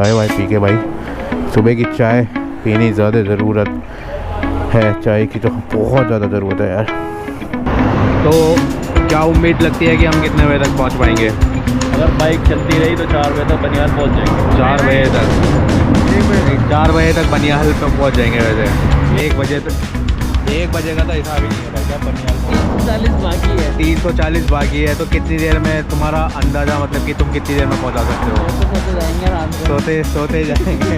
चाय Y P के भाई, सुबह की चाय पीनी ज़्यादा ज़रूरत है, चाय की तो बहुत ज़्यादा ज़रूरत है यार। तो क्या उम्मीद लगती है कि हम कितने बजे तक पहुंच पाएंगे? अगर बाइक चलती रही तो 4 बजे तक बनियाल पहुंच जाएंगे। 4 बजे तक 4 बजे तक बनियाल पे पहुंच जाएंगे। वैसे 1 बजे तक, 1 बजे का तो हिसाब ही नहीं है भाई साहब। बनियाल 340 बाकी है। 340 बाकी है, तो कितनी देर में तुम्हारा अंदाज़ा, मतलब कि तुम कितनी देर में पहुंचा सकते हो? सोते जाएंगे आराम से। सोते जाएंगे।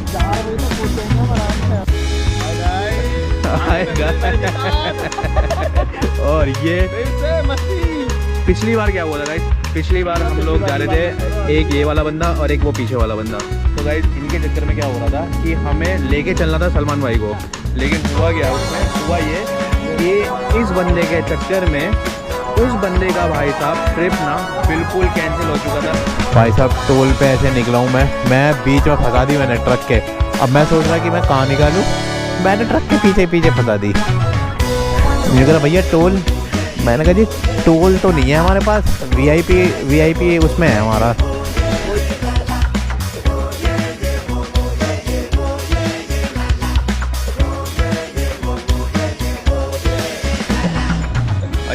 4 बजे तक पहुंचेंगे हम आराम से। और ये पिछली बार क्या हुआ था गाइस? पिछली बार हम लोग जा रहे थे, एक ये वाला बंदा और एक वो पीछे वाला बंदा। तो गाइस इनके चक्कर में क्या हो रहा था कि हमें लेके चलना था सलमान भाई को, लेकिन हुआ क्या उसमें, हुआ ये कि इस बंदे के चक्कर में उस बंदे का भाई साहब ट्रिप ना बिल्कुल कैंसिल हो चुका था। भाई साहब टोल पे ऐसे निकला हूँ मैं बीच में फंसा दी मैंने ट्रक के। अब मैं सोच रहा कि मैं कहाँ निकालूँ, मैंने ट्रक के पीछे फंसा दी। मुझे कहा भैया टोल, मैंने कहा जी टोल तो नहीं है हमारे पास, वीआईपी उसमें है हमारा।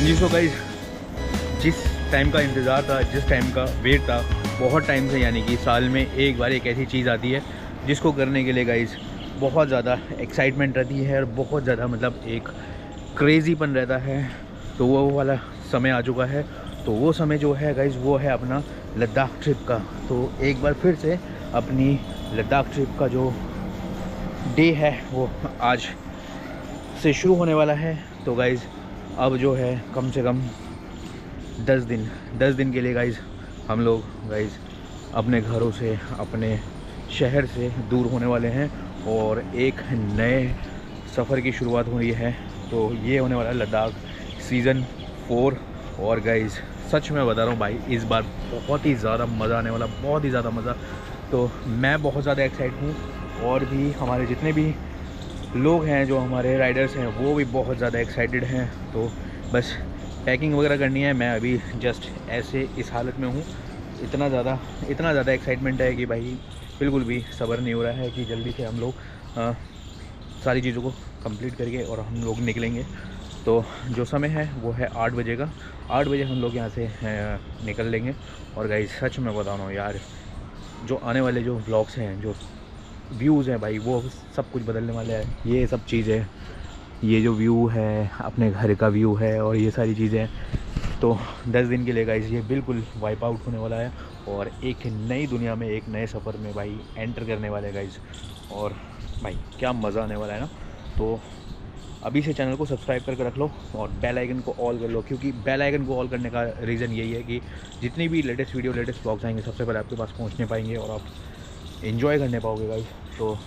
जी सो गाइस, जिस टाइम का इंतज़ार था, जिस टाइम का वेट था, बहुत टाइम से, यानी कि साल में एक बार एक ऐसी चीज़ आती है जिसको करने के लिए गाइस बहुत ज़्यादा एक्साइटमेंट रहती है और बहुत ज़्यादा मतलब एक क्रेज़ीपन रहता है। तो वो वाला समय आ चुका है। तो वो समय जो है गाइस वो है अपना लद्दाख ट्रिप का। तो एक बार फिर से अपनी लद्दाख ट्रिप का जो डे है वो आज से शुरू होने वाला है। तो गाइस अब जो है कम से कम 10 दिन के लिए गाइस हम लोग गाइस अपने घरों से, अपने शहर से दूर होने वाले हैं और एक नए सफ़र की शुरुआत हो रही है। तो ये होने वाला है लद्दाख सीज़न 4। और गाइस सच में बता रहा हूँ भाई, इस बार बहुत ही ज़्यादा मज़ा आने वाला, बहुत ही ज़्यादा मज़ा। तो मैं बहुत ज़्यादा एक्साइटेड हूँ और भी हमारे जितने भी लोग हैं जो हमारे राइडर्स हैं वो भी बहुत ज़्यादा एक्साइटेड हैं। तो बस पैकिंग वगैरह करनी है। मैं अभी जस्ट ऐसे इस हालत में हूँ, इतना ज़्यादा एक्साइटमेंट है कि भाई बिल्कुल भी सब्र नहीं हो रहा है कि जल्दी से हम लोग सारी चीज़ों को कंप्लीट करके और हम लोग निकलेंगे। तो जो समय है वो है 8 बजे का। 8 बजे हम लोग यहाँ से निकल लेंगे। और गाइस सच में बता रहा हूँ यार, जो आने वाले जो व्लॉग्स हैं, जो व्यूज़ हैं भाई, वो सब कुछ बदलने वाले हैं। ये सब चीज़ें, ये जो व्यू है, अपने घर का व्यू है और ये सारी चीज़ें, तो 10 दिन के लिए गाइस ये बिल्कुल वाइप आउट होने वाला है और एक नई दुनिया में, एक नए सफ़र में भाई एंटर करने वाले हैं गाइस। और भाई क्या मज़ा आने वाला है ना। तो अभी से चैनल को सब्सक्राइब करके रख लो और बेल आइकन को ऑल कर लो, क्योंकि बेल आइकन को ऑल करने का रीज़न यही है कि जितनी भी लेटेस्ट वीडियो, लेटेस्ट ब्लॉग्स आएंगे सबसे पहले आपके पास पहुंचने पाएंगे और आप एंजॉय करने पाओगे गाइस। तो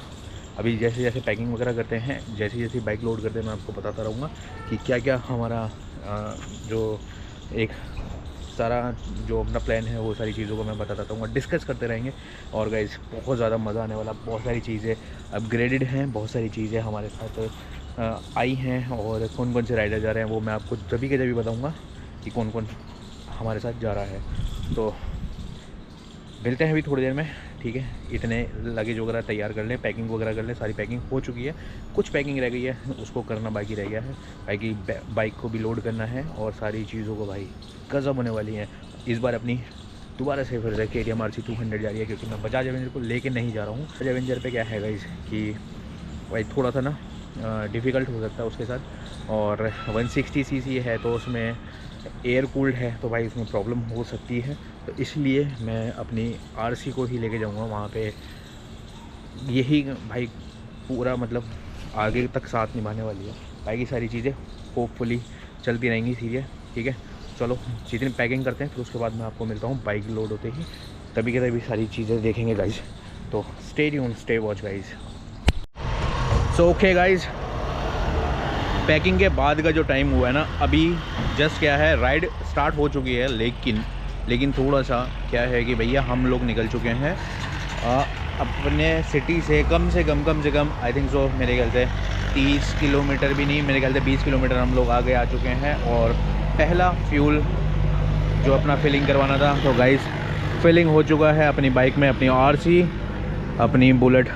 अभी जैसे जैसे पैकिंग वगैरह करते हैं, जैसे जैसे बाइक लोड करते हैं, मैं आपको बताता रहूँगा कि क्या क्या हमारा जो एक सारा जो अपना प्लान है वो सारी चीज़ों को मैं बताता रहूँगा, डिस्कस करते रहेंगे। और गाइस बहुत ज़्यादा मज़ा आने वाला, बहुत सारी चीज़ें अपग्रेडेड हैं, बहुत सारी चीज़ें हमारे साथ आई हैं और कौन कौन से राइडर जा रहे हैं वो मैं आपको जभी के जभी बताऊँगा कि कौन कौन हमारे साथ जा रहा है। तो मिलते हैं अभी थोड़ी देर में, ठीक है। इतने लगेज वगैरह तैयार कर लें, पैकिंग वगैरह कर लें। सारी पैकिंग हो चुकी है, कुछ पैकिंग रह गई है, उसको करना बाकी रह गया है। बाइक को भी लोड करना है और सारी चीज़ों को भाई गज़ब होने वाली है। इस बार अपनी दोबारा से फिर से KTM RC 200 जा रही है, क्योंकि मैं बजाज एवेंजर को लेके नहीं जा रहा हूँ। बजाज एवेंजर पे क्या है गाइस कि भाई थोड़ा सा ना डिफ़िकल्ट हो सकता है उसके साथ, और 160 cc है तो उसमें एयर कूल्ड है तो भाई उसमें प्रॉब्लम हो सकती है। तो इसलिए मैं अपनी RC को ही लेके जाऊंगा वहाँ पे। यही भाई पूरा मतलब आगे तक साथ निभाने वाली है। बाकी सारी चीज़ें होपफुली चलती रहेंगी, ठीक है। चलो जितनी पैकिंग करते हैं फिर उसके बाद मैं आपको मिलता हूँ बाइक लोड होते ही, तभी के तभी सारी चीज़ें देखेंगे गाइज। तो stay tune, stay watch guys. So okay guys, packing के बाद का जो टाइम हुआ है ना, अभी जस्ट क्या है, राइड स्टार्ट हो चुकी है, लेकिन थोड़ा सा क्या है कि भैया हम लोग निकल चुके हैं अपने सिटी से कम से कम आई थिंक सो मेरे ख्याल से 30 किलोमीटर भी नहीं, मेरे ख्याल से 20 किलोमीटर हम लोग आगे आ चुके हैं। और पहला फ्यूल जो अपना फिलिंग करवाना था, तो गाइस फिलिंग हो चुका है अपनी बाइक में, अपनी RC अपनी बुलेट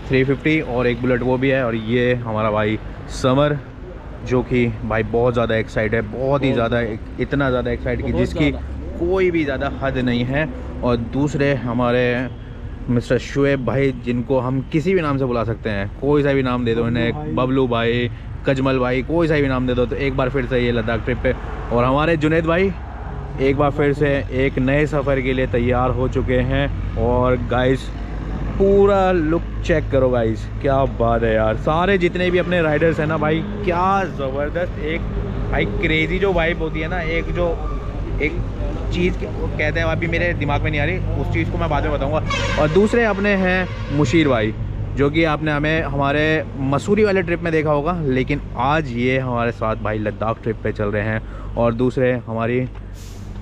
350 और एक बुलेट वो भी है। और ये हमारा भाई समर, जो कि भाई बहुत ज़्यादा एक्साइटेड है, बहुत ही ज़्यादा, इतना ज़्यादा एक्साइटेड कि जिसकी कोई भी ज़्यादा हद नहीं है। और दूसरे हमारे मिस्टर शुएब भाई, जिनको हम किसी भी नाम से बुला सकते हैं, कोई सा भी नाम दे दो इन्हें, बबलू भाई, कजमल भाई, कोई सा भी नाम दे दो, तो एक बार फिर से ये लद्दाख ट्रिप पे। और हमारे जुनैद भाई एक बार फिर से एक नए सफ़र के लिए तैयार हो चुके हैं। और गाइस पूरा लुक चेक करो गाइस, क्या बात है यार। सारे जितने भी अपने राइडर्स हैं ना भाई, क्या ज़बरदस्त एक भाई क्रेज़ी जो वाइब होती है ना, एक जो एक चीज़ कहते हैं, अभी मेरे दिमाग में नहीं आ रही, उस चीज़ को मैं बाद में बताऊंगा। और दूसरे अपने हैं मुशीर भाई, जो कि आपने हमें हमारे मसूरी वाले ट्रिप में देखा होगा, लेकिन आज ये हमारे साथ भाई लद्दाख ट्रिप पे चल रहे हैं। और दूसरे हमारी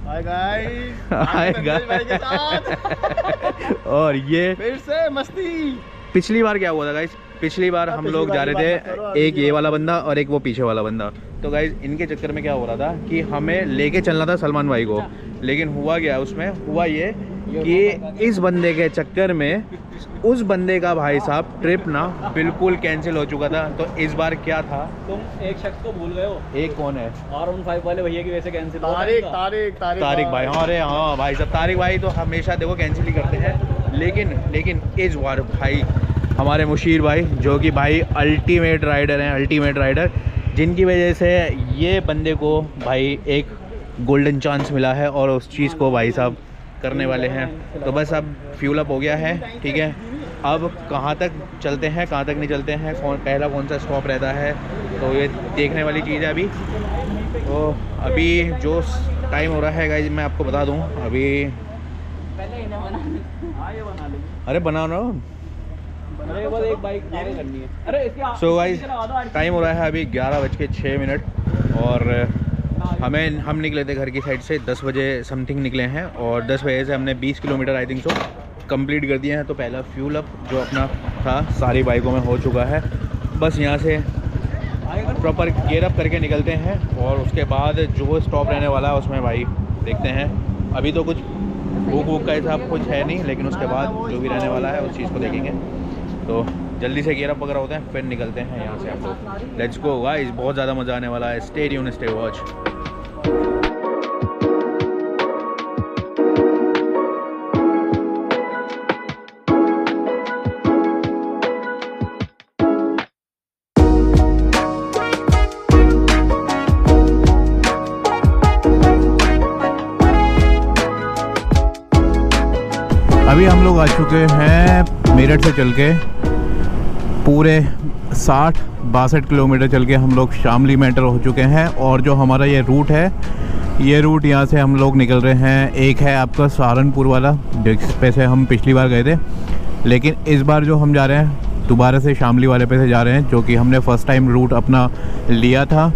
हाय गाइस, भाई के साथ और ये फिर से मस्ती। पिछली बार क्या हुआ था गाइस, पिछली बार हम लोग जा रहे थे, एक ये वाला बंदा और एक वो पीछे वाला बंदा। तो गाइस इनके चक्कर में क्या हो रहा था कि हमें लेके चलना था सलमान भाई को, लेकिन हुआ क्या, उसमें हुआ ये कि इस बंदे के चक्कर में उस बंदे का भाई साहब ट्रिप ना बिल्कुल कैंसिल हो चुका था। तो इस बार क्या था, तुम एक शख्स को भूल गए हो। एक कौन है? R15 वाले भैया की वजह से कैंसिल। तारिक भाई। हाँ अरे हाँ भाई साहब, तारिक भाई तो हमेशा देखो कैंसिल ही करते हैं, लेकिन इस बार भाई हमारे मुशीर भाई, जो कि भाई अल्टीमेट राइडर हैं, अल्टीमेट राइडर, जिनकी वजह से ये बंदे को भाई एक गोल्डन चांस मिला है और उस चीज़ को भाई साहब करने वाले हैं। तो बस अब फ्यूल अप हो गया है, ठीक है। अब कहाँ तक चलते हैं, कहाँ तक नहीं चलते हैं, पहला कौन सा स्टॉप रहता है, तो ये देखने वाली चीज़ है अभी। तो अभी जो टाइम हो रहा है गाइस, मैं आपको बता दूं, अभी अरे बना रहा हूँ। सो गाइस टाइम हो रहा है अभी 11:06 और हम निकले थे घर की साइड से 10 बजे समथिंग निकले हैं। और 10 बजे से हमने 20 kilometre I think so complete कर दिए हैं। तो पहला फ्यूल अप जो अपना था सारी बाइकों में हो चुका है। बस यहाँ से प्रॉपर गियर अप करके निकलते हैं और उसके बाद जो स्टॉप रहने वाला है उसमें भाई देखते हैं। अभी तो कुछ भूख वूख का हिसाब कुछ है नहीं, लेकिन उसके बाद जो भी रहने वाला है उस चीज़ को देखेंगे। तो जल्दी से गियर अप वगैरह होते हैं, फिर निकलते हैं यहाँ से हम लोग। लेट्स गो गाइस, बहुत ज़्यादा मज़ा आने वाला है। Stay tune, stay watch. अभी हम लोग आ चुके हैं मेरठ से चल के पूरे 60-62 किलोमीटर चल के हम लोग शामली में एंटर हो चुके हैं। और जो हमारा ये रूट है, ये रूट यहाँ से हम लोग निकल रहे हैं। एक है आपका सहारनपुर वाला, जिस पे से हम पिछली बार गए थे, लेकिन इस बार जो हम जा रहे हैं दोबारा से शामली वाले पे से जा रहे हैं, जो कि हमने फ़र्स्ट टाइम रूट अपना लिया था।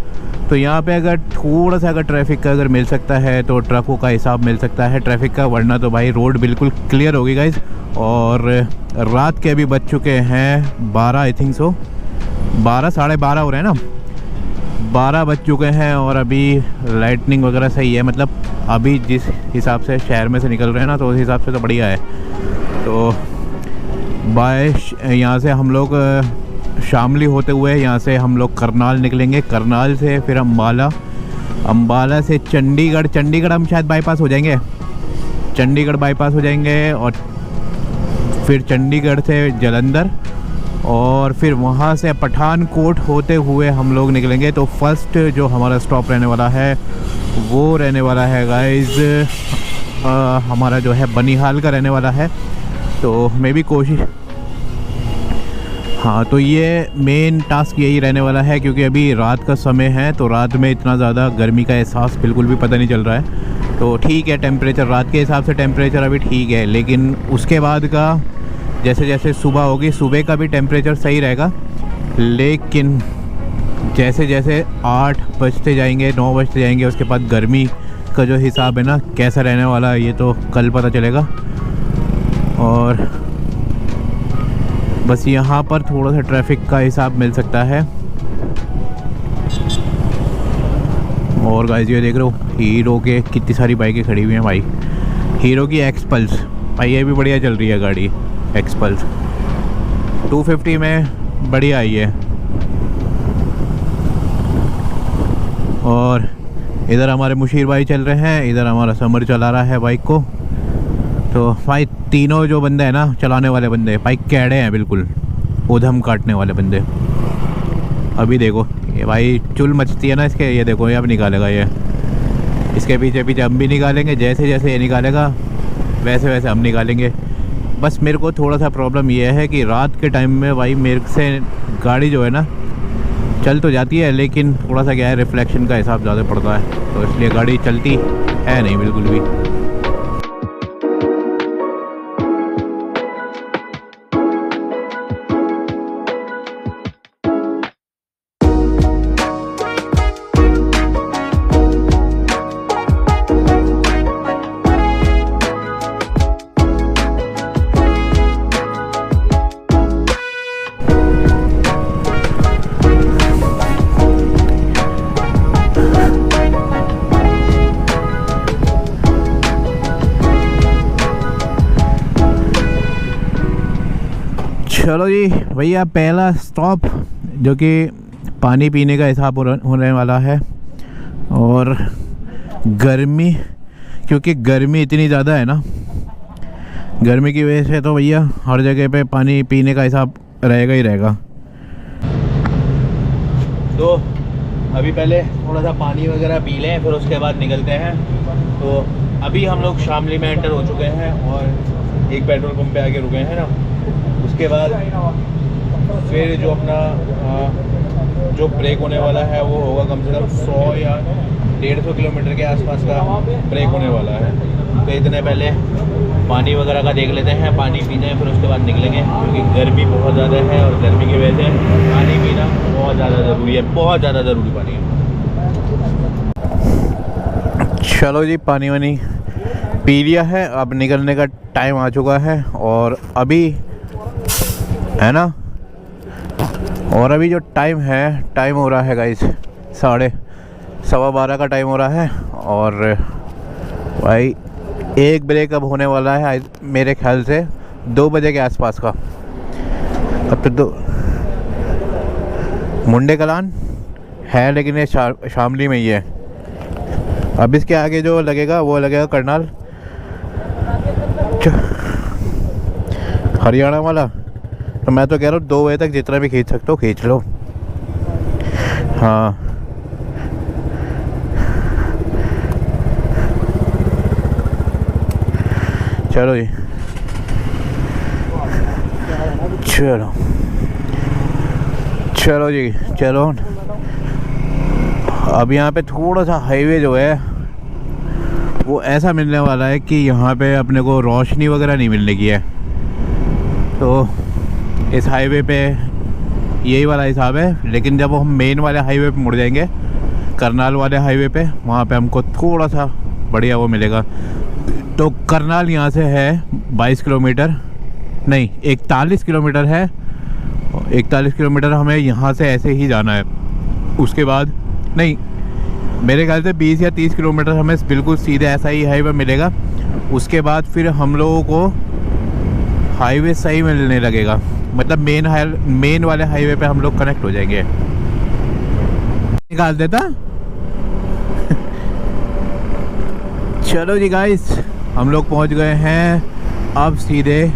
तो यहाँ पे अगर थोड़ा सा अगर ट्रैफिक का अगर मिल सकता है तो ट्रकों का हिसाब मिल सकता है ट्रैफिक का, वरना तो भाई रोड बिल्कुल क्लियर होगी गाइस। और रात के अभी बज चुके हैं 12 आई थिंक सो, 12 साढ़े 12 हो रहे हैं ना, 12 बज चुके हैं। और अभी लाइटनिंग वगैरह सही है, मतलब अभी जिस हिसाब से शहर में से निकल रहे हैं ना, तो उस हिसाब से तो बढ़िया है। तो बाय यहाँ से हम लोग शामली होते हुए यहाँ से हम लोग करनाल निकलेंगे, करनाल से फिर अम्बाला, अम्बाला से चंडीगढ़, चंडीगढ़ हम शायद बाईपास हो जाएंगे, चंडीगढ़ बाईपास हो जाएंगे। और फिर चंडीगढ़ से जलंधर और फिर वहाँ से पठानकोट होते हुए हम लोग निकलेंगे। तो फर्स्ट जो हमारा स्टॉप रहने वाला है वो रहने वाला है गाइस हमारा जो है बनिहाल का रहने वाला है। तो मैं भी कोशिश, हाँ तो ये मेन टास्क यही रहने वाला है, क्योंकि अभी रात का समय है तो रात में इतना ज़्यादा गर्मी का एहसास बिल्कुल भी पता नहीं चल रहा है। तो ठीक है, टेम्परेचर रात के हिसाब से टेम्परेचर अभी ठीक है, लेकिन उसके बाद का जैसे जैसे सुबह होगी, सुबह का भी टेम्परेचर सही रहेगा, लेकिन जैसे जैसे 8 बजते जाएंगे, 9 बजते जाएंगे, उसके बाद गर्मी का जो हिसाब है ना कैसा रहने वाला है ये तो कल पता चलेगा। और बस यहाँ पर थोड़ा सा ट्रैफिक का हिसाब मिल सकता है। और गाइस ये देख रहे हो हीरो के कितनी सारी बाइकें खड़ी हुई हैं भाई, हीरो की एक्सपल्स भाई, ये भी बढ़िया चल रही है गाड़ी। एक्सपल्स 250 में बढ़िया आई है। और इधर हमारे मुशीर भाई चल रहे हैं, इधर हमारा समर चला रहा है बाइक को। तो भाई तीनों जो बंदे हैं ना चलाने वाले बंदे, बाइक कैड़े हैं बिल्कुल, ऊधम काटने वाले बंदे। अभी देखो ये भाई चुल मचती है ना इसके, ये देखो ये अब निकालेगा ये, इसके पीछे पीछे हम भी निकालेंगे, जैसे जैसे ये निकालेगा वैसे वैसे हम निकालेंगे। बस मेरे को थोड़ा सा प्रॉब्लम ये है कि रात के टाइम में भाई मेरे से गाड़ी जो है ना चल तो जाती है, लेकिन थोड़ा सा क्या है रिफ्लेक्शन का हिसाब ज़्यादा पड़ता है, तो इसलिए गाड़ी चलती है नहीं बिल्कुल भी। चलो जी भैया, पहला स्टॉप जो कि पानी पीने का हिसाब होने वाला है। और गर्मी, क्योंकि गर्मी इतनी ज़्यादा है ना, गर्मी की वजह से तो भैया हर जगह पे पानी पीने का हिसाब रहेगा ही रहेगा। तो अभी पहले थोड़ा सा पानी वगैरह पी लें, फिर उसके बाद निकलते हैं। तो अभी हम लोग शामली में एंटर हो चुके हैं और एक पेट्रोल पंप पे आके रुके हैं ना। उसके बाद फिर जो अपना जो ब्रेक होने वाला है वो होगा कम से कम 100 या 150 किलोमीटर के आसपास का ब्रेक होने वाला है। तो इतने पहले पानी वगैरह का देख लेते हैं, पानी पीते हैं, फिर उसके बाद निकलेंगे, क्योंकि गर्मी बहुत ज़्यादा है और गर्मी की वजह से पानी पीना बहुत ज़्यादा ज़रूरी है, बहुत ज़्यादा ज़रूरी पानी है। चलो जी, पानी वानी पी लिया है, अब निकलने का टाइम आ चुका है। और अभी है ना, और अभी जो टाइम हो रहा है गाइस 12:15 का टाइम हो रहा है। और भाई एक ब्रेक अब होने वाला है मेरे ख्याल से 2 बजे के आसपास का। अब तो 2 मुंडे कलान है, लेकिन ये शामली में ही है। अब इसके आगे जो लगेगा वो लगेगा करनाल हरियाणा वाला। तो मैं तो कह रहा हूँ 2 बजे तक जितना भी खींच सकते हो खींच लो। हाँ चलो जी, चलो चलो जी चलो। अब यहाँ पे थोड़ा सा हाईवे जो है वो ऐसा मिलने वाला है कि यहाँ पे अपने को रोशनी वगैरह नहीं मिलने की है। तो इस हाईवे पे यही वाला हिसाब है, लेकिन जब हम मेन वाले हाईवे पे मुड़ जाएंगे, करनाल वाले हाईवे पे, वहाँ पे हमको थोड़ा सा बढ़िया वो मिलेगा। तो करनाल यहाँ से है 22 किलोमीटर, नहीं 41 किलोमीटर है। 41 किलोमीटर हमें यहाँ से ऐसे ही जाना है। उसके बाद नहीं, मेरे ख्याल से 20 या 30 किलोमीटर हमें बिल्कुल सीधे ऐसा ही हाईवे मिलेगा। उसके बाद फिर हम लोगों को हाईवे सही मिलने लगेगा, मतलब मेन वाले हाईवे पे हम लोग कनेक्ट हो जाएंगे। निकाल देता। चलो जी गाइस, हम लोग पहुंच गए हैं अब सीधे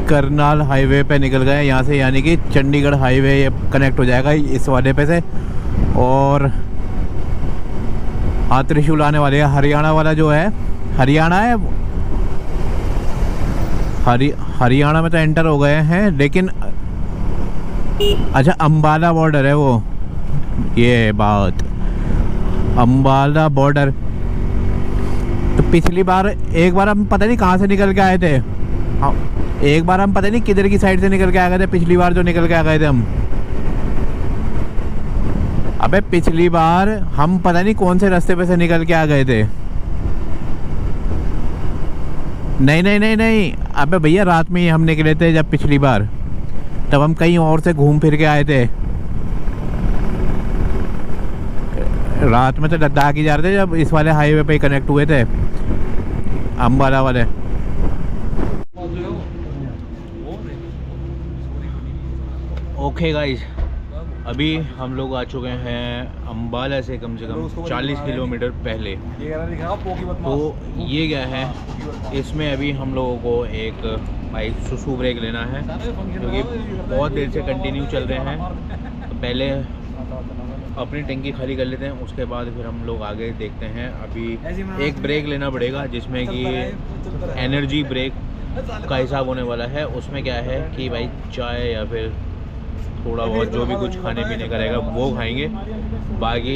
करनाल हाईवे पे निकल गए यहाँ से, यानी कि चंडीगढ़ हाईवे ये कनेक्ट हो जाएगा इस वाले पे से। और त्रिशूल आने वाले है। हरियाणा वाला जो है, हरियाणा है, हरियाणा में तो एंटर हो गए हैं, लेकिन अच्छा अंबाला बॉर्डर है वो, ये बात अंबाला बॉर्डर। तो पिछली बार एक बार हम पता नहीं कहाँ से निकल के आए थे, एक बार हम पता नहीं किधर की साइड से निकल के आ गए थे पिछली बार जो निकल के आ गए थे हम। अबे पिछली बार हम पता नहीं कौन से रास्ते पे से निकल के आ गए थे। नहीं नहीं नहीं नहीं, अबे भैया रात में ही हम निकले थे जब पिछली बार, तब हम कहीं और से घूम फिर के आए थे। रात में तो लद्दाख ही जा रहे थे जब इस वाले हाईवे पे कनेक्ट हुए थे, अंबाला वाले। ओके गाइस, अभी हम लोग आ चुके हैं अम्बाला से कम 40 किलोमीटर पहले। तो ये क्या है, इसमें अभी हम लोगों को एक भाई सुसु ब्रेक लेना है क्योंकि बहुत देर से कंटिन्यू चल रहे हैं। तो पहले अपनी टंकी खाली कर लेते हैं, उसके बाद फिर हम लोग आगे देखते हैं। अभी एक ब्रेक लेना पड़ेगा जिसमें कि एनर्जी ब्रेक का हिसाब होने वाला है। उसमें क्या है कि भाई चाय या फिर थोड़ा बहुत जो भी कुछ खाने पीने का रहेगा वो खाएंगे। बाकी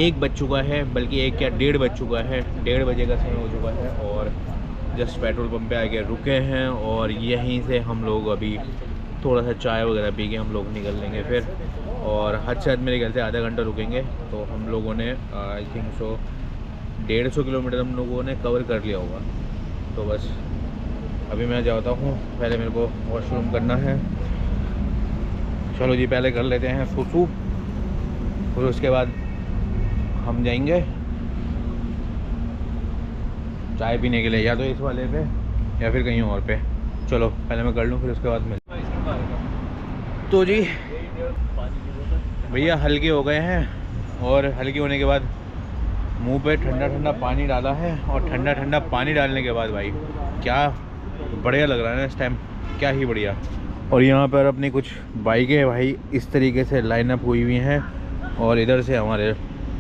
1 बज चुका है, बल्कि 1 क्या 1:30 बज चुका है, 1:30 बजे का समय हो चुका है और जस्ट पेट्रोल पंप पे आके रुके हैं। और यहीं से हम लोग अभी थोड़ा सा चाय वगैरह पी के हम लोग निकल लेंगे फिर। और हद से हद मेरे ख्याल से आधा घंटा रुकेंगे। तो हम लोगों ने आई थिंक सो 150 किलोमीटर हम लोगों ने कवर कर लिया होगा। तो बस अभी मैं जाता हूँ, पहले मेरे को वॉशरूम करना है। चलो जी, पहले कर लेते हैं सुसु, फिर उसके बाद हम जाएंगे चाय पीने के लिए, या तो इस वाले पे या फिर कहीं और पे। चलो पहले मैं कर लूँ, फिर उसके बाद मिल। तो जी भैया हल्के हो गए हैं और हल्के होने के बाद मुंह पे ठंडा ठंडा पानी डाला है। और ठंडा ठंडा पानी डालने के बाद भाई क्या बढ़िया लग रहा है ना इस टाइम, क्या ही बढ़िया। और यहाँ पर अपनी कुछ बाइकें भाई इस तरीके से लाइनअप हुई हुई हैं और इधर से हमारे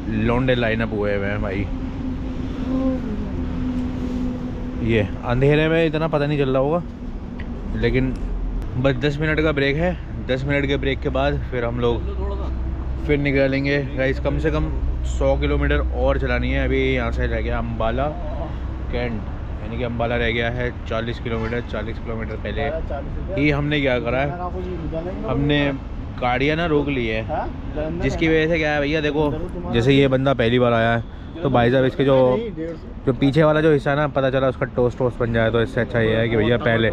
लौंडे लाइनअप हुए हुए हैं भाई। ये अंधेरे में इतना पता नहीं चल रहा होगा, लेकिन बस 10 मिनट का ब्रेक है। 10 मिनट के ब्रेक के बाद फिर हम लोग फिर निकलेंगे गाइस। कम से कम 100 किलोमीटर और चलानी है। अभी यहाँ से रह गया अम्बाला कैंट, यानी कि अम्बाला रह गया है 40 किलोमीटर। 40 किलोमीटर पहले ही हमने क्या करा है, हमने गाड़ियाँ ना रोक ली है, जिसकी वजह से क्या है भैया, देखो जैसे ये बंदा पहली बार आया है तो भाई साहब इसके जो पीछे वाला जो हिस्सा है ना, पता चला उसका टोस्ट बन जाए। तो इससे अच्छा ये है कि भैया पहले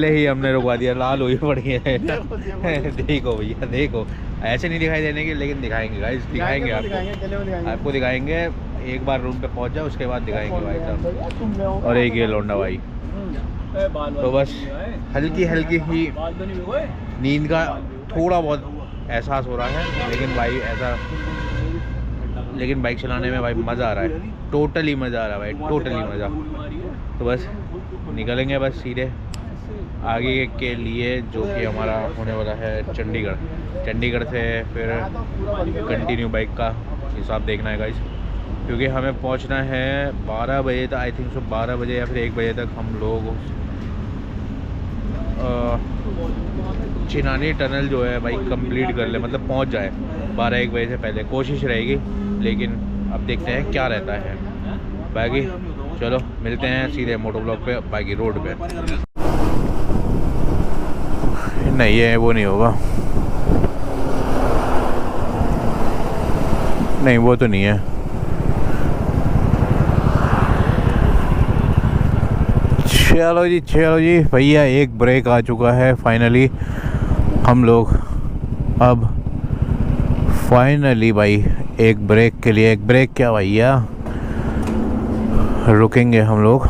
ही हमने रुकवा दिया। लाल हुई पड़ी है देखो भैया, देखो ऐसे नहीं दिखाई देने की, लेकिन दिखाएंगे गाइस, दिखाएंगे आपको दिखाएंगे। एक बार रूम पे पहुंच जाओ, उसके बाद दिखाएंगे भाई साहब। और एक ये लौंडा भाई, तो बस हल्की हल्की ही नींद का थोड़ा बहुत एहसास हो रहा है, लेकिन बाइक चलाने में भाई मज़ा आ रहा है, टोटली मज़ा आ रहा है भाई, टोटली मज़ा। तो बस निकलेंगे बस सीधे आगे के लिए, जो कि हमारा होने वाला है चंडीगढ़ से फिर कंटिन्यू बाइक का हिसाब देखना है गाइस, क्योंकि हमें पहुंचना है 12 बजे तक। आई थिंक सो 12 बजे या फिर 1 बजे तक हम लोग चिनानी टनल जो है भाई कंप्लीट कर ले, मतलब पहुंच जाए 12-1 बजे से पहले, कोशिश रहेगी। लेकिन अब देखते हैं क्या रहता है। बाकी चलो मिलते हैं सीधे मोटो ब्लॉक पे, बाकी रोड पे। नहीं है वो नहीं होगा, नहीं वो तो नहीं है। चलो जी भैया, एक ब्रेक आ चुका है फाइनली। हम लोग अब फाइनली भाई एक ब्रेक के लिए, एक ब्रेक क्या भैया, रुकेंगे हम लोग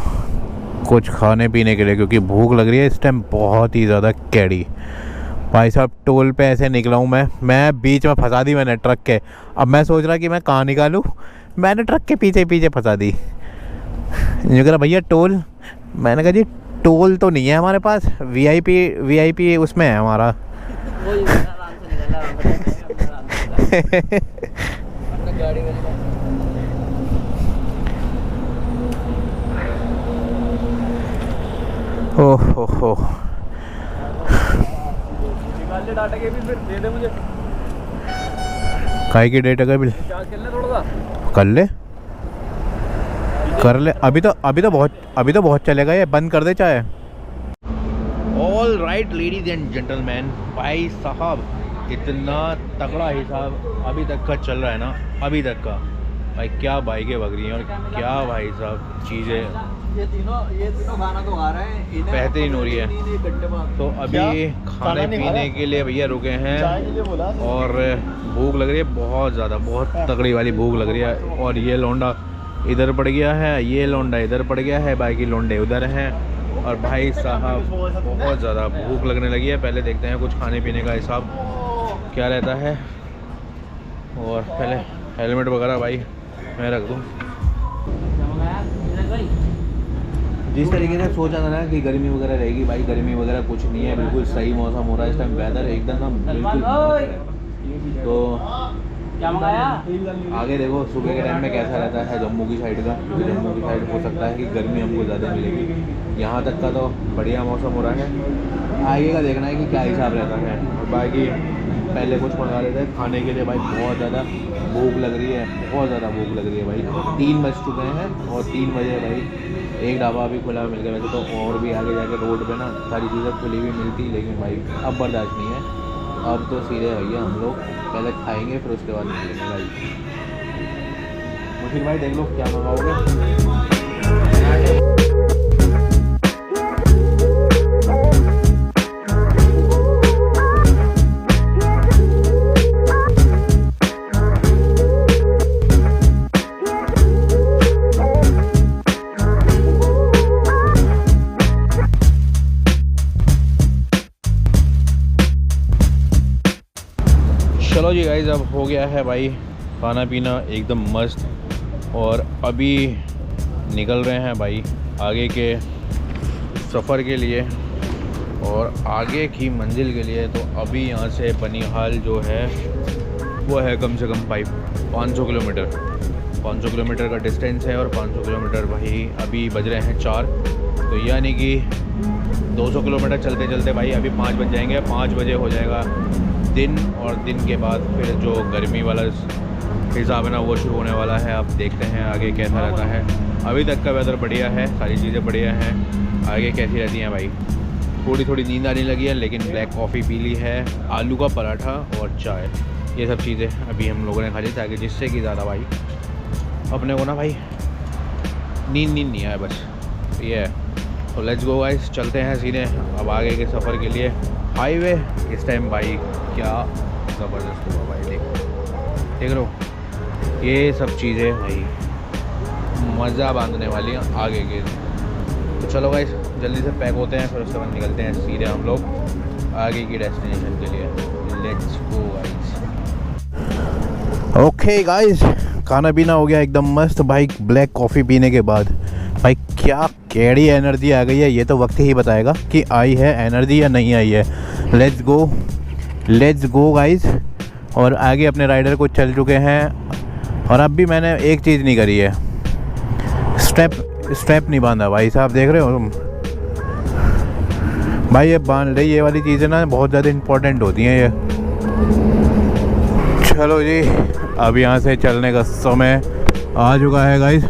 कुछ खाने पीने के लिए, क्योंकि भूख लग रही है इस टाइम बहुत ही ज़्यादा कैडी। भाई साहब टोल पे ऐसे निकला हूँ मैं बीच में फंसा दी मैंने ट्रक के। अब मैं सोच रहा कि मैं कहाँ निकालूँ, मैंने ट्रक के पीछे फंसा दी। ये कह रहा भैया टोल, मैंने कहा जी टोल तो नहीं है हमारे पास, वीआईपी उसमें है हमारा। ओहो डाटा के बिल फिर दे दे मुझे। काय की डेटा का बिल कर ले। अभी तो बहुत चलेगा, ये बंद कर दे चाहे। All right ladies and gentleman, भाई साहब इतना तगड़ा हिसाब अभी तक का चल रहा है ना, अभी तक का भाई, क्या बाइकें बग रही हैं और क्या भाई साहब चीज़ें, ये तीनों खाना तो खा रहे हैं, बेहतरीन हो रही है। तो अभी खाने पीने के लिए भैया रुके हैं और भूख लग रही है बहुत ज़्यादा, बहुत तगड़ी वाली भूख लग रही है। और ये लौंडा इधर पड़ गया है, ये लौंडा इधर पड़ गया है, बाकी लौंडे उधर हैं। और भाई साहब बहुत ज़्यादा भूख लगने लगी है। पहले देखते हैं कुछ खाने पीने का हिसाब क्या रहता है। और पहले हेलमेट वगैरह भाई मैं रख दूँ। जिस तरीके से सोचा था ना कि गर्मी वगैरह रहेगी, भाई गर्मी वगैरह कुछ नहीं है, बिल्कुल सही मौसम हो रहा है इस टाइम, वेदर एकदम ना बिल्कुल। तो क्या मंगाया? आगे देखो सुबह के टाइम में कैसा रहता है जम्मू की साइड का। जम्मू की साइड हो सकता है कि गर्मी हमको ज़्यादा मिलेगी, यहाँ तक का तो बढ़िया मौसम हो रहा है। आगे का देखना है कि क्या हिसाब रहता है। और बाकी पहले कुछ मंगा लेते हैं खाने के लिए। भाई बहुत ज़्यादा भूख लग रही है, बहुत ज़्यादा भूख लग रही है भाई। 3 बज चुके हैं और 3 बजे भाई एक ढाबा अभी खुला मिल गया। वैसे तो और भी आगे जाके रोड पे ना सारी चीज़ें खुली हुई मिलती, लेकिन भाई अब बर्दाश्त नहीं है। अब तो सीधे भैया हम लोग पहले खाएंगे फिर उसके बाद निकलेंगे भाई। मुझे भाई देख लो क्या मंगाओगे। चलो जी गाइस, अब हो गया है भाई खाना पीना एकदम मस्त। और अभी निकल रहे हैं भाई आगे के सफ़र के लिए और आगे की मंजिल के लिए। तो अभी यहाँ से बनिहाल जो है वो है कम से कम 500 किलोमीटर। 500 किलोमीटर का डिस्टेंस है और 500 किलोमीटर भाई अभी बज रहे हैं 4। तो यानी कि 200 किलोमीटर चलते चलते भाई अभी 5 बज जाएंगे। 5 बजे हो जाएगा दिन, और दिन के बाद फिर जो गर्मी वाला हिसाब है ना वो शुरू होने वाला है। अब देखते हैं आगे कैसा रहता है। अभी तक का वेदर बढ़िया है, सारी चीज़ें बढ़िया हैं। आगे कैसी रहती हैं भाई। थोड़ी थोड़ी नींद आने लगी है, लेकिन ब्लैक कॉफ़ी पी ली है, आलू का पराठा और चाय, ये सब चीज़ें अभी हम लोगों ने खा ली, ताकि जिससे कि ज़्यादा भाई अपने को ना भाई नींद नहीं आए बस, ये है। तो लेट्स गो गाइस, चलते हैं सीधे अब आगे के सफ़र के लिए। हाईवे इस टाइम भाई क्या ज़बरदस्त हुआ भाई, देख लो ये सब चीज़ें भाई मज़ा बांधने वाली हैं आगे के। तो चलो गाइस जल्दी से पैक होते हैं, फिर उसके बाद निकलते हैं सीधे हम लोग आगे की डेस्टिनेशन के लिए। Let's go guys. Okay guys, खाना पीना हो गया एकदम मस्त भाई। ब्लैक कॉफ़ी पीने के बाद भाई क्या कैडी एनर्जी आ गई है, ये तो वक्त ही बताएगा कि आई है एनर्जी या नहीं आई है। Let's go guys. और आगे अपने राइडर को चल चुके हैं और अब भी मैंने एक चीज़ नहीं करी है, स्टेप नहीं बांधा भाई साहब, देख रहे हो तुम भाई। ये बांध रही, ये वाली चीज़ें ना बहुत ज़्यादा इम्पोर्टेंट होती हैं ये। चलो जी, अब यहाँ से चलने का समय आ चुका है गाइस।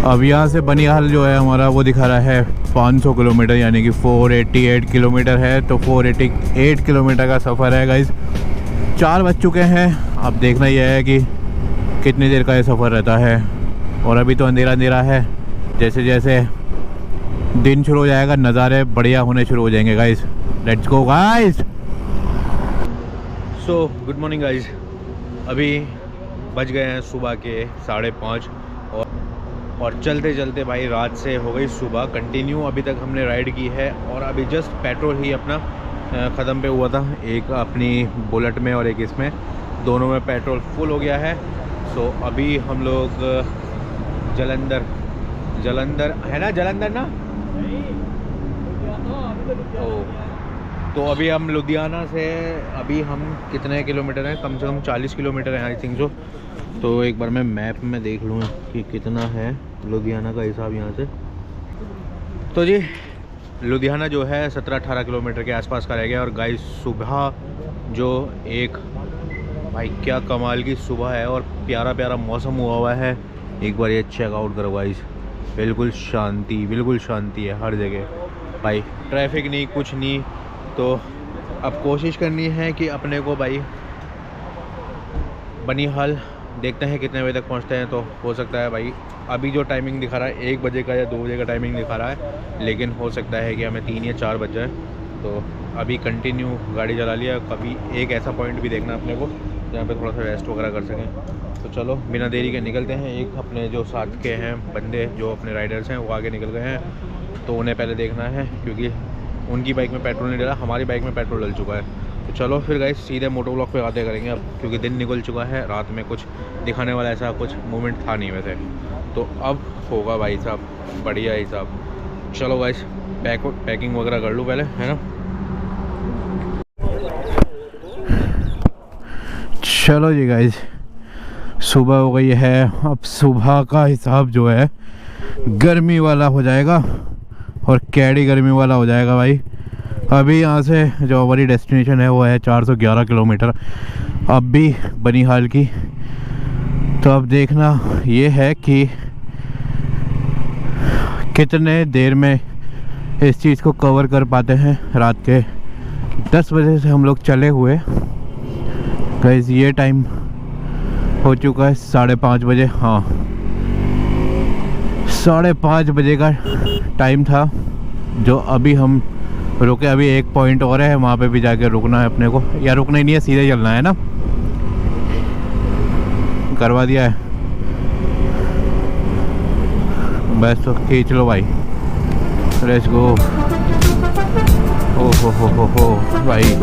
अब यहाँ से बनिहाल जो है हमारा वो दिखा रहा है 500 किलोमीटर, यानी कि 488 किलोमीटर है। तो 488 किलोमीटर का सफ़र है गाइस। 4 बज चुके हैं। अब देखना यह है कि कितनी देर का ये सफ़र रहता है। और अभी तो अंधेरा अंधेरा है, जैसे जैसे दिन शुरू हो जाएगा नज़ारे बढ़िया होने शुरू हो जाएंगे guys. Let's go guys. So good morning guys. अभी बज गए हैं सुबह के 5:30 और चलते चलते भाई रात से हो गई सुबह कंटिन्यू। अभी तक हमने राइड की है और अभी जस्ट पेट्रोल ही अपना ख़त्म पे हुआ था, एक अपनी बुलेट में और एक इसमें, दोनों में पेट्रोल फुल हो गया है। सो अभी हम लोग जलंधर है ना, जलंधर ना तो अभी हम लुधियाना से अभी हम कितने किलोमीटर हैं, कम से कम 40 किलोमीटर है आई थिंक सो। तो एक बार मैं मैप में देख लूँ कि कितना है लुधियाना का हिसाब यहाँ से। तो जी लुधियाना जो है 17-18 किलोमीटर के आसपास का रह गया। और गाइस सुबह जो एक भाई क्या कमाल की सुबह है और प्यारा प्यारा मौसम हुआ है। एक बार ये चेकआउट करो गाइस, बिल्कुल शांति है हर जगह भाई, ट्रैफिक नहीं कुछ नहीं। तो अब कोशिश करनी है कि अपने को भाई बनिहाल देखते हैं कितने बजे तक पहुंचते हैं। तो हो सकता है भाई अभी जो टाइमिंग दिखा रहा है 1 बजे का या 2 बजे का टाइमिंग दिखा रहा है, लेकिन हो सकता है कि हमें 3 या 4 बज जाए। तो अभी कंटिन्यू गाड़ी चला लिया। कभी एक ऐसा पॉइंट भी देखना अपने को जहाँ पे थोड़ा सा रेस्ट वगैरह कर सकें। तो चलो बिना देरी के निकलते हैं। एक अपने जो साथ के हैं बंदे जो अपने राइडर्स हैं वो आगे निकल गए हैं, तो उन्हें पहले देखना है क्योंकि उनकी बाइक में पेट्रोल नहीं डला, हमारी बाइक में पेट्रोल डल चुका है। तो चलो फिर गाइस सीधे मोटो व्लॉग पे बातें करेंगे अब, क्योंकि दिन निकल चुका है, रात में कुछ दिखाने वाला ऐसा कुछ मोमेंट था नहीं वैसे, तो अब होगा भाई साहब बढ़िया ही साहब। चलो गाइस पैकिंग वगैरह कर लूँ पहले, है ना। चलो जी गाइस सुबह हो गई है, अब सुबह का हिसाब जो है गर्मी वाला हो जाएगा और कैडी गर्मी वाला हो जाएगा भाई। अभी यहाँ से जो हमारी डेस्टिनेशन है वो है 411 किलोमीटर, अब भी बनिहाल की। तो अब देखना ये है कि कितने देर में इस चीज़ को कवर कर पाते हैं। रात के 10 बजे से हम लोग चले हुए गाइस, ये टाइम हो चुका है 5:30 बजे। हाँ 5:30 बजे का टाइम था जो अभी हम रुके। अभी एक पॉइंट और है, वहाँ पे भी जाके रुकना है अपने को, या रुकना ही नहीं है, सीधे चलना है ना। करवा दिया है बस, तो खींच लो भाई, लेट्स गो। ओ हो भाई।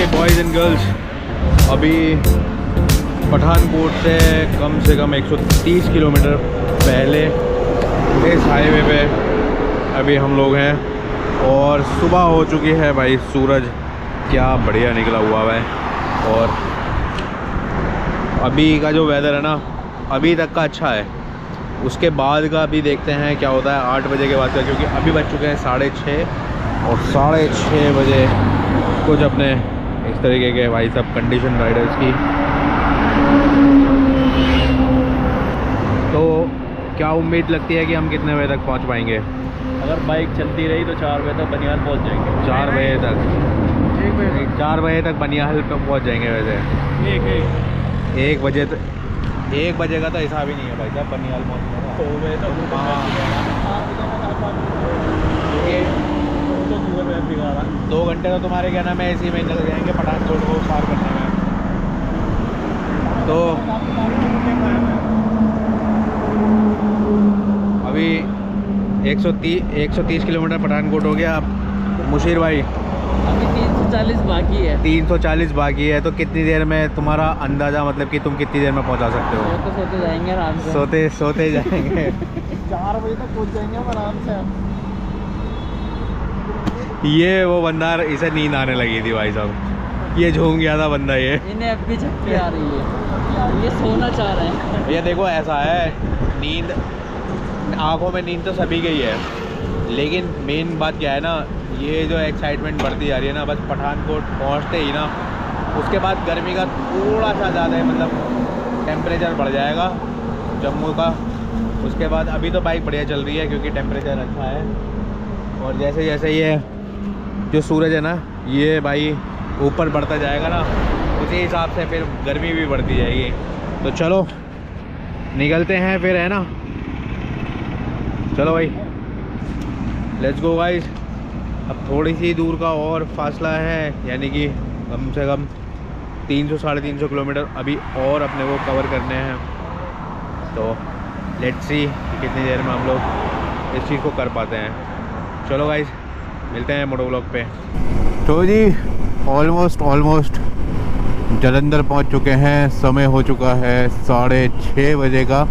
बॉयज़ एंड गर्ल्स, अभी पठानकोट से कम 130 किलोमीटर पहले इस हाईवे पे अभी हम लोग हैं और सुबह हो चुकी है भाई। सूरज क्या बढ़िया निकला हुआ है और अभी का जो वेदर है ना अभी तक का अच्छा है। उसके बाद का अभी देखते हैं क्या होता है 8 बजे के बाद का, क्योंकि अभी बज चुके हैं 6:30 और 6:30 बजे कुछ अपने इस तरीके के भाई सब कंडीशन राइडर्स की। तो क्या उम्मीद लगती है कि हम कितने बजे तक पहुंच पाएंगे? अगर बाइक चलती रही तो 4 बजे तक बनियाल पहुंच जाएंगे। 4 बजे तक 4 बजे तक बनियाल पे पहुंच जाएंगे वैसे। 1 बजे तक 1 बजे का तो हिसाब ही नहीं है भाई साहब बनियाल पहुँचने का। 2 बजे तक हाँ 2 घंटे तो तुम्हारे क्या नाम है इसी में निकल जाएंगे पठानकोट को पार करने में। तो अभी 130 किलोमीटर पठानकोट हो गया। अब मुशीर भाई अभी 340 बाकी है। 340 बाकी है, तो कितनी देर में तुम्हारा अंदाज़ा, मतलब कि तुम कितनी देर में पहुंचा सकते हो? तो सोते जाएंगे आराम से। सोते जाएंगे 4 बजे तक पहुंच जाएंगे हम आराम से। ये वो बंदा, इसे नींद आने लगी थी भाई साहब, ये झूम गया था बंदा। ये इन्हें अब भी झपकी आ रही है, ये सोना चाह रहे हैं। ये देखो ऐसा है, नींद आंखों में नींद तो सभी की है, लेकिन मेन बात क्या है ना, ये जो एक्साइटमेंट बढ़ती जा रही है ना, बस पठानकोट पहुंचते ही ना उसके बाद गर्मी का थोड़ा सा ज़्यादा है, मतलब टेम्परेचर बढ़ जाएगा जम्मू का। उसके बाद अभी तो बाइक बढ़िया चल रही है क्योंकि टेम्परेचर अच्छा है, और जैसे जैसे ये जो सूरज है ना ये भाई ऊपर बढ़ता जाएगा ना, उसी हिसाब से फिर गर्मी भी बढ़ती जाएगी। तो चलो निकलते हैं फिर, है ना। चलो भाई लेट्स गो गाइस। अब थोड़ी सी दूर का और फासला है, यानी कि कम से कम 300-350 किलोमीटर अभी और अपने को कवर करने हैं। तो लेट्स सी कि कितनी देर में हम लोग इस चीज़ को कर पाते हैं। चलो गाइस मिलते हैं मोटो व्लॉग पे। तो जी ऑलमोस्ट जलंधर पहुंच चुके हैं। समय हो चुका है 6:30 बजे का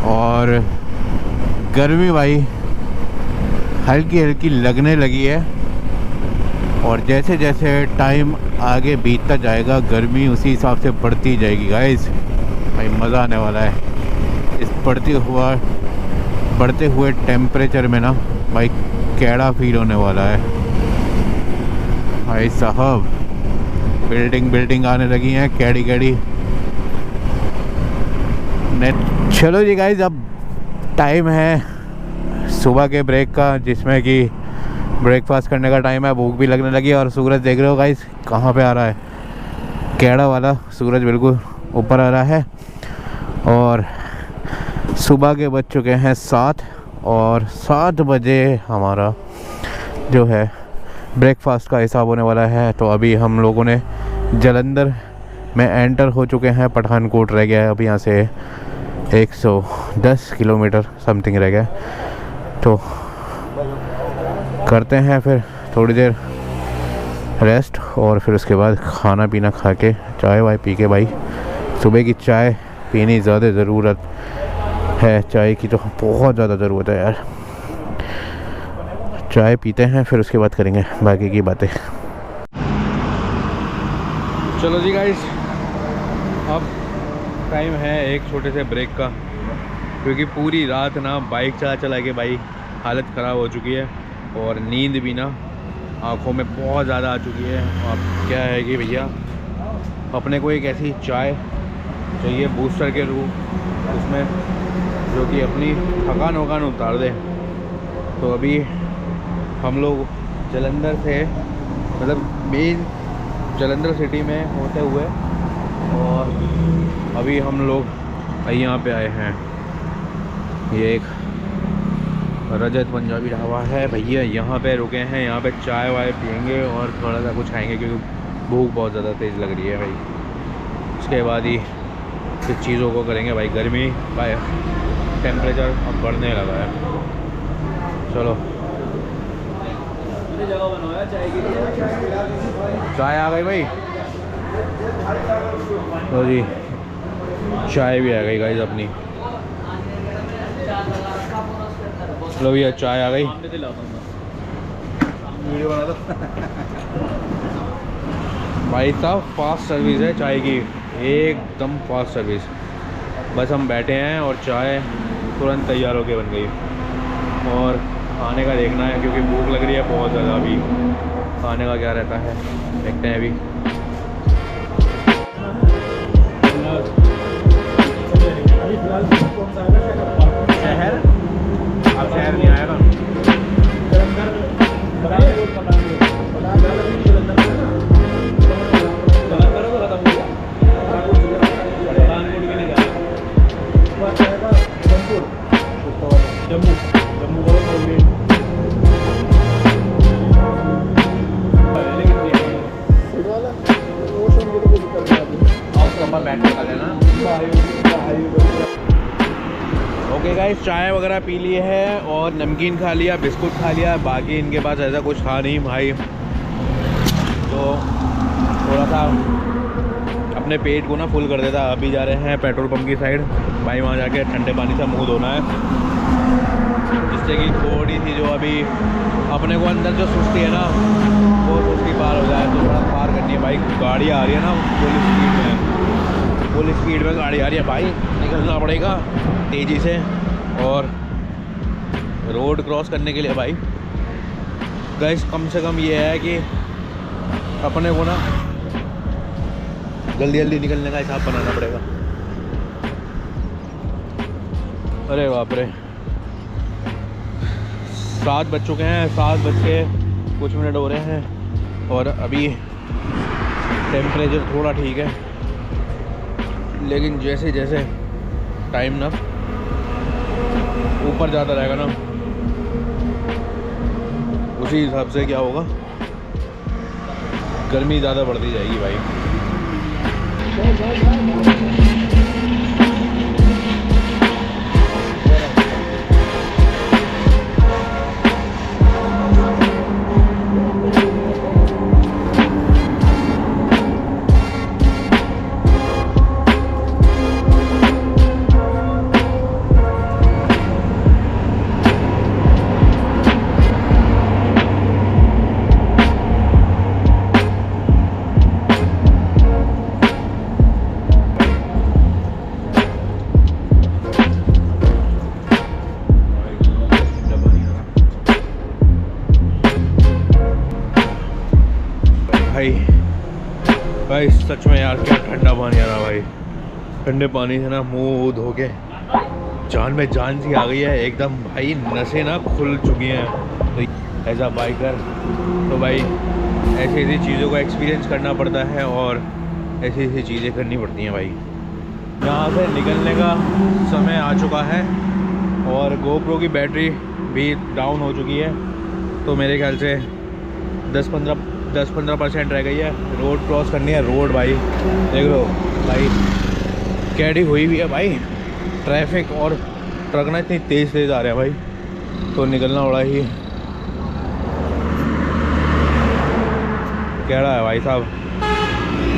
और गर्मी भाई हल्की हल्की लगने लगी है और जैसे जैसे टाइम आगे बीतता जाएगा गर्मी उसी हिसाब से बढ़ती जाएगी गाइस। भाई मज़ा आने वाला है इस बढ़ते हुए टेम्परेचर में ना भाई। कैड़ा फील होने वाला है भाई साहब। बिल्डिंग आने लगी हैं कैड़ी चलो जी गाइस, अब टाइम है सुबह के ब्रेक का, जिसमें कि ब्रेकफास्ट करने का टाइम है। भूख भी लगने लगी है और सूरज देख रहे हो गाइस कहाँ पे आ रहा है, कैड़ा वाला सूरज बिल्कुल ऊपर आ रहा है। और सुबह के बज चुके हैं 7 और 7 बजे हमारा जो है ब्रेकफास्ट का हिसाब होने वाला है। तो अभी हम लोगों ने जालंधर में एंटर हो चुके हैं, पठानकोट रह गया है अभी यहाँ से 110 किलोमीटर समथिंग रह गया। तो करते हैं फिर थोड़ी देर रेस्ट और फिर उसके बाद खाना पीना खा के चाय वाय पी के, भाई सुबह की चाय पीनी ज़्यादा ज़रूरत है, चाय की तो बहुत ज़्यादा ज़रूरत है यार। चाय पीते हैं फिर उसके बाद करेंगे बाकी की बातें। चलो जी गाइस, अब टाइम है एक छोटे से ब्रेक का, क्योंकि पूरी रात ना बाइक चला के भाई हालत ख़राब हो चुकी है और नींद भी ना आँखों में बहुत ज़्यादा आ चुकी है। अब क्या है कि भैया अपने को एक ऐसी चाय चाहिए बूस्टर के रूप उसमें, जो कि अपनी थकान उतार दे। तो अभी हम लोग जालंधर से मतलब मेन जालंधर सिटी में होते हुए और अभी हम लोग यहाँ पे आए हैं। ये एक रजत पंजाबी ढाबा है भैया, यहाँ पे रुके हैं। यहाँ पे चाय वाय पियेंगे और थोड़ा सा कुछ खाएंगे क्योंकि भूख बहुत ज़्यादा तेज़ लग रही है भाई। उसके बाद ही कुछ चीज़ों को करेंगे भाई। गर्मी का टेम्परेचर अब बढ़ने लगा है। चलो चाय आ गई भाई। तो जी चाय भी आ गई गाइस अपनी। चलो भैया चाय आ गई। भाई साहब फास्ट सर्विस है चाय की, एकदम फास्ट सर्विस। बस हम बैठे हैं और चाय तुरंत तैयार होके बन गई। और खाने का देखना है क्योंकि भूख लग रही है बहुत ज़्यादा। अभी खाने का क्या रहता है देखते हैं। अभी शहर, अब शहर नहीं आएगा। ओके गाइस, चाय वगैरह पी ली है और नमकीन खा लिया, बिस्कुट खा लिया। बाकी इनके पास ऐसा कुछ था नहीं भाई, तो थोड़ा सा अपने पेट को ना फुल कर देता। अभी जा रहे हैं पेट्रोल पंप की साइड भाई, वहाँ जाके ठंडे पानी से मुंह धोना है, जिससे कि थोड़ी सी जो अभी अपने को अंदर जो सुस्ती है ना वो सुस्ती पार हो जाए। तो थोड़ा पार करनी है भाई। गाड़ी आ रही है ना फुल स्पीड में गाड़ी आ रही है भाई, निकलना पड़ेगा तेज़ी से। और रोड क्रॉस करने के लिए भाई गाइस कम से कम ये है कि अपने को ना जल्दी निकलने का हिसाब बनाना पड़ेगा। अरे बाप रे, 7 बज चुके हैं, 7 बज के कुछ मिनट हो रहे हैं और अभी टेम्परेचर थोड़ा ठीक है। लेकिन जैसे जैसे टाइम ना ऊपर ज़्यादा रहेगा ना, उसी हिसाब से क्या होगा, गर्मी ज़्यादा बढ़ती जाएगी भाई। भाई सच में यार क्या ठंडा पानी आ रहा भाई। ठंडे पानी से ना मुंह धो के जान में जान सी आ गई है एकदम भाई, नसें ना खुल चुकी हैं। तो एज अ बाइकर तो भाई ऐसी ऐसी चीज़ों को एक्सपीरियंस करना पड़ता है और ऐसी ऐसी चीज़ें करनी पड़ती हैं भाई। यहाँ से निकलने का समय आ चुका है और गोप्रो की बैटरी भी डाउन हो चुकी है, तो मेरे ख्याल से 10-15% रह गई है। रोड क्रॉस करनी है, रोड भाई देख लो भाई कैडी हुई हुई है भाई। ट्रैफिक और ट्रक ना इतनी तेज़ आ रहे हैं भाई, तो निकलना बड़ा ही कह रहा है भाई साहब,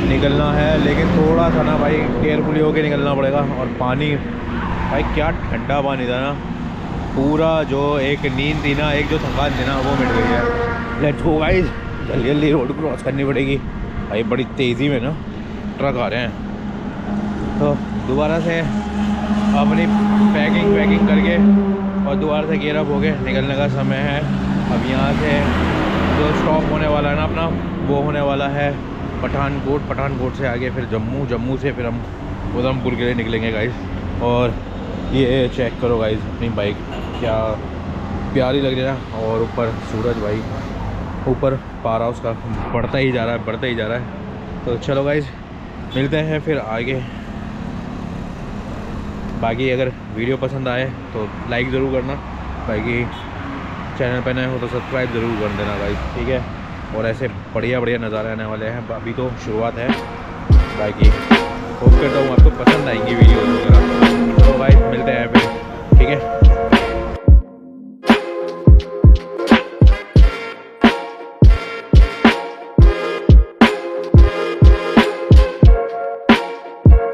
निकलना है लेकिन थोड़ा सा ना भाई केयरफुली होके निकलना पड़ेगा। और पानी भाई क्या ठंडा पानी था ना, पूरा जो एक नींद थी ना, एक जो थकान थी ना वो मिट गई है। लेट्स गो गाइस, जल्दी जल्दी रोड क्रॉस करनी पड़ेगी भाई, बड़ी तेज़ी में ना ट्रक आ रहे हैं। तो दोबारा से अपनी पैकिंग करके और दोबारा से गियर अप हो गए, निकलने का समय है। अब यहाँ से जो स्टॉप होने वाला है ना अपना, वो होने वाला है पठानकोट से आगे फिर जम्मू से फिर हम उधमपुर के लिए निकलेंगे गाइस। और ये चेक करो गाइस अपनी बाइक क्या प्यारी लग रही है, और ऊपर सूरज भाई, ऊपर पारा उसका बढ़ता ही जा रहा है। तो चलो गाइस मिलते हैं फिर आगे। बाकी अगर वीडियो पसंद आए तो लाइक ज़रूर करना, बाकी चैनल पे नए हो तो सब्सक्राइब ज़रूर कर देना गाइस, ठीक है। और ऐसे बढ़िया नज़ारे आने वाले हैं, अभी तो शुरुआत है। बाकी होप करता हूँ आपको पसंद आएंगी वीडियो।